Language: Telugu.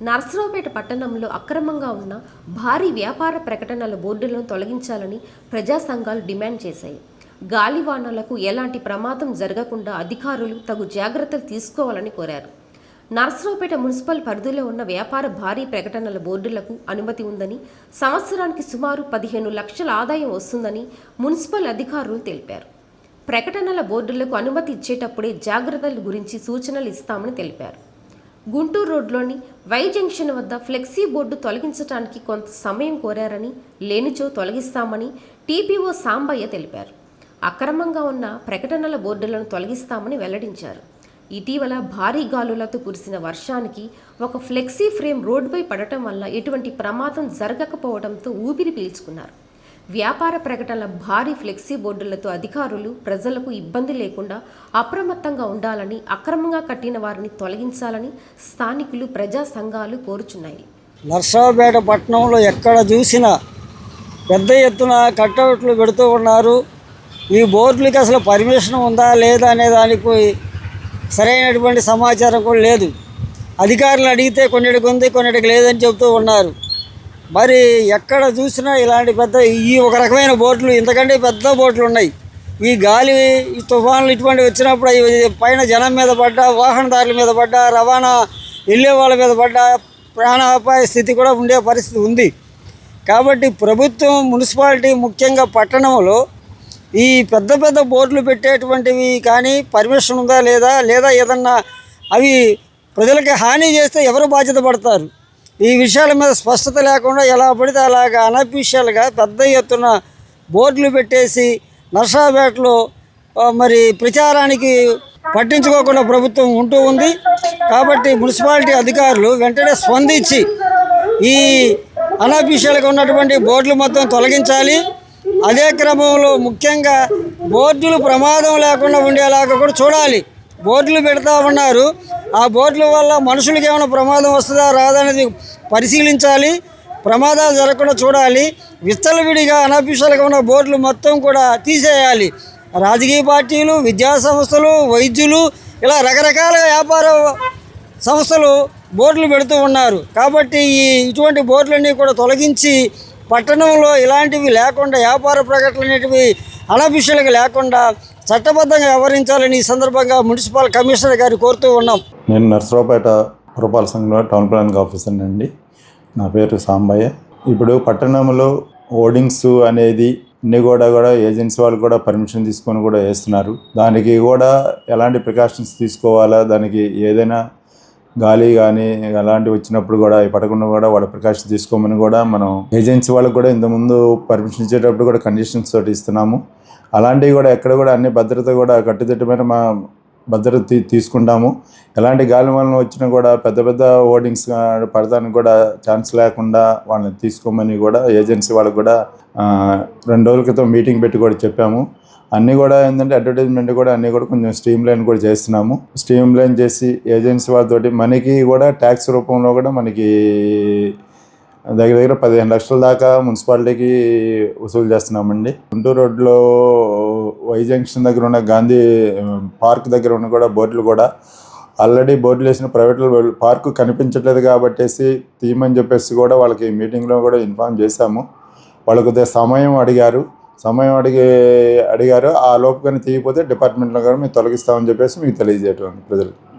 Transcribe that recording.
నర్సరావుపేట పట్టణంలో అక్రమంగా ఉన్న భారీ వ్యాపార ప్రకటనల బోర్డులను తొలగించాలని ప్రజా సంఘాలు డిమాండ్ చేశాయి. గాలివానలకు ఎలాంటి ప్రమాదం జరగకుండా అధికారులు తగు జాగ్రత్తలు తీసుకోవాలని కోరారు. నర్సరావుపేట మున్సిపల్ పరిధిలో ఉన్న వ్యాపార భారీ ప్రకటనల బోర్డులకు అనుమతి ఉందని, సంవత్సరానికి సుమారు 15 లక్షల ఆదాయం వస్తుందని మున్సిపల్ అధికారులు తెలిపారు. ప్రకటనల బోర్డులకు అనుమతి ఇచ్చేటప్పుడే జాగ్రత్తల గురించి సూచనలు ఇస్తామని తెలిపారు. గుంటూరు రోడ్లోని వై జంక్షన్ వద్ద ఫ్లెక్సీ బోర్డు తొలగించడానికి కొంత సమయం కోరారని, లేనిచో తొలగిస్తామని టీపీఓ సాంబయ్య తెలిపారు. అక్రమంగా ఉన్న ప్రకటనల బోర్డులను తొలగిస్తామని వెల్లడించారు. ఇటీవల భారీ గాలులతో కురిసిన వర్షానికి ఒక ఫ్లెక్సీ ఫ్రేమ్ రోడ్డుపై పడటం వల్ల ఎటువంటి ప్రమాదం జరగకపోవడంతో ఊపిరి పీల్చుకున్నారు. వ్యాపార ప్రకటనల భారీ ఫ్లెక్సీ బోర్డులతో అధికారులు ప్రజలకు ఇబ్బంది లేకుండా అప్రమత్తంగా ఉండాలని, అక్రమంగా కట్టిన వారిని తొలగించాలని స్థానికులు, ప్రజా సంఘాలు కోరుచున్నాయి. నర్సరావుపేట పట్టణంలో ఎక్కడ చూసినా పెద్ద ఎత్తున కట్అవుట్లు పెడుతూ ఉన్నారు. ఈ బోర్డులకి అసలు పర్మిషన్ ఉందా లేదా అనే దానికి సరైనటువంటి సమాచారం కూడా లేదు. అధికారులు అడిగితే కొన్నిటికి ఉంది, కొన్నిటికి లేదని చెబుతూ ఉన్నారు. మరి ఎక్కడ చూసినా ఇలాంటి పెద్ద ఒక రకమైన బోట్లు, ఇంతకంటే పెద్ద బోట్లు ఉన్నాయి. ఈ గాలి, ఈ తుఫాన్లు ఇటువంటివి వచ్చినప్పుడు పైన జనం మీద పడ్డా, వాహనదారుల మీద పడ్డా, రవాణా వెళ్ళే వాళ్ళ మీద పడ్డా ప్రాణాపాయ స్థితి కూడా ఉండే పరిస్థితి ఉంది. కాబట్టి ప్రభుత్వం, మున్సిపాలిటీ, ముఖ్యంగా పట్టణంలో ఈ పెద్ద పెద్ద బోర్డులు పెట్టేటువంటివి కానీ పర్మిషన్ ఉందా లేదా ఏదన్నా అవి ప్రజలకి హాని చేస్తే ఎవరు బాధ్యత పడతారు? ఈ విషయాల మీద స్పష్టత లేకుండా ఎలా పడితే అలాగా అనఫీషియల్గా పెద్ద ఎత్తున బోర్డులు పెట్టేసి నర్సరావుపేటలో మరి ప్రచారానికి పట్టించుకోకుండా ప్రభుత్వం ఉంటూ ఉంది. కాబట్టి మున్సిపాలిటీ అధికారులు వెంటనే స్పందించి ఈ అనఫీషియల్గా ఉన్నటువంటి బోర్డులు మొత్తం తొలగించాలి. అదే క్రమంలో ముఖ్యంగా బోర్డులు ప్రమాదం లేకుండా ఉండేలాగా కూడా చూడాలి. బోర్డులు పెడతా ఉన్నారు, ఆ బోర్డుల వల్ల మనుషులకి ఏమైనా ప్రమాదం వస్తుందా రాదనేది పరిశీలించాలి. ప్రమాదాలు జరగకుండా చూడాలి. విచ్చలవిడిగా అనఫీషియల్గా ఉన్న బోర్డులు మొత్తం కూడా తీసేయాలి. రాజకీయ పార్టీలు, విద్యా సంస్థలు, వైద్యులు, ఇలా రకరకాల వ్యాపార సంస్థలు బోర్డులు పెడుతూ ఉన్నారు. కాబట్టి ఇటువంటి బోర్డులన్నీ కూడా తొలగించి పట్టణంలో ఇలాంటివి లేకుండా, వ్యాపార ప్రకటనలు అనేటివి అనఫీషియల్గా లేకుండా చట్టబద్ధంగా వ్యవహరించాలని ఈ సందర్భంగా మున్సిపల్ కమిషనర్ గారు కోరుతూ ఉన్నాం. నేను నర్సరావుపేట పురపాలక సంఘంలో టౌన్ ప్లానింగ్ ఆఫీసర్ అండి. నా పేరు సాంబయ్య. ఇప్పుడు పట్టణంలో హోర్డింగ్స్ అనేది అన్నీ కూడా ఏజెన్సీ వాళ్ళు కూడా పర్మిషన్ తీసుకొని కూడా వేస్తున్నారు. దానికి కూడా ఎలాంటి ప్రికాషన్స్ తీసుకోవాలా, దానికి ఏదైనా గాలి కానీ అలాంటివి వచ్చినప్పుడు కూడా పడకుండా కూడా వాళ్ళ ప్రికాషన్స్ తీసుకోమని కూడా మనం ఏజెన్సీ వాళ్ళకి కూడా ఇంతకుముందు పర్మిషన్ ఇచ్చేటప్పుడు కూడా కండిషన్స్ తోటి ఇస్తున్నాము. అలాంటివి కూడా ఎక్కడ కూడా అన్ని భద్రత కూడా కట్టుదిట్టమైన మా భద్రత తీసుకుంటాము. ఎలాంటి గాలి వలన వచ్చినా కూడా పెద్ద పెద్ద హోర్డింగ్స్ పడడానికి కూడా ఛాన్స్ లేకుండా వాళ్ళని తీసుకోమని కూడా ఏజెన్సీ వాళ్ళకి కూడా 2 రోజుల క్రితం మీటింగ్ పెట్టి కూడా చెప్పాము. అన్నీ కూడా ఏంటంటే అడ్వర్టైజ్మెంట్ కూడా అన్నీ కూడా కొంచెం స్ట్రీమ్ లైన్ కూడా చేస్తున్నాము. స్ట్రీమ్ లైన్ చేసి ఏజెన్సీ వాళ్ళతోటి మనకి కూడా ట్యాక్స్ రూపంలో కూడా మనకి దగ్గర 15 లక్షల దాకా మున్సిపాలిటీకి వసూలు చేస్తున్నామండి. గుంటూరు రోడ్లో వై జంక్షన్ దగ్గర ఉన్న గాంధీ పార్క్ దగ్గర ఉన్న కూడా బోర్డులు కూడా ఆల్రెడీ బోర్డులు వేసిన ప్రైవేట్లో పార్కు కనిపించట్లేదు కాబట్టేసి తీయమని చెప్పేసి కూడా వాళ్ళకి మీటింగ్లో కూడా ఇన్ఫార్మ్ చేశాము. వాళ్ళు కొద్దిగా సమయం అడిగారు. ఆ లోపు కానీ తీయకపోతే డిపార్ట్మెంట్లో కూడా మేము తొలగిస్తామని చెప్పేసి మీకు తెలియజేయటం ప్రజలు.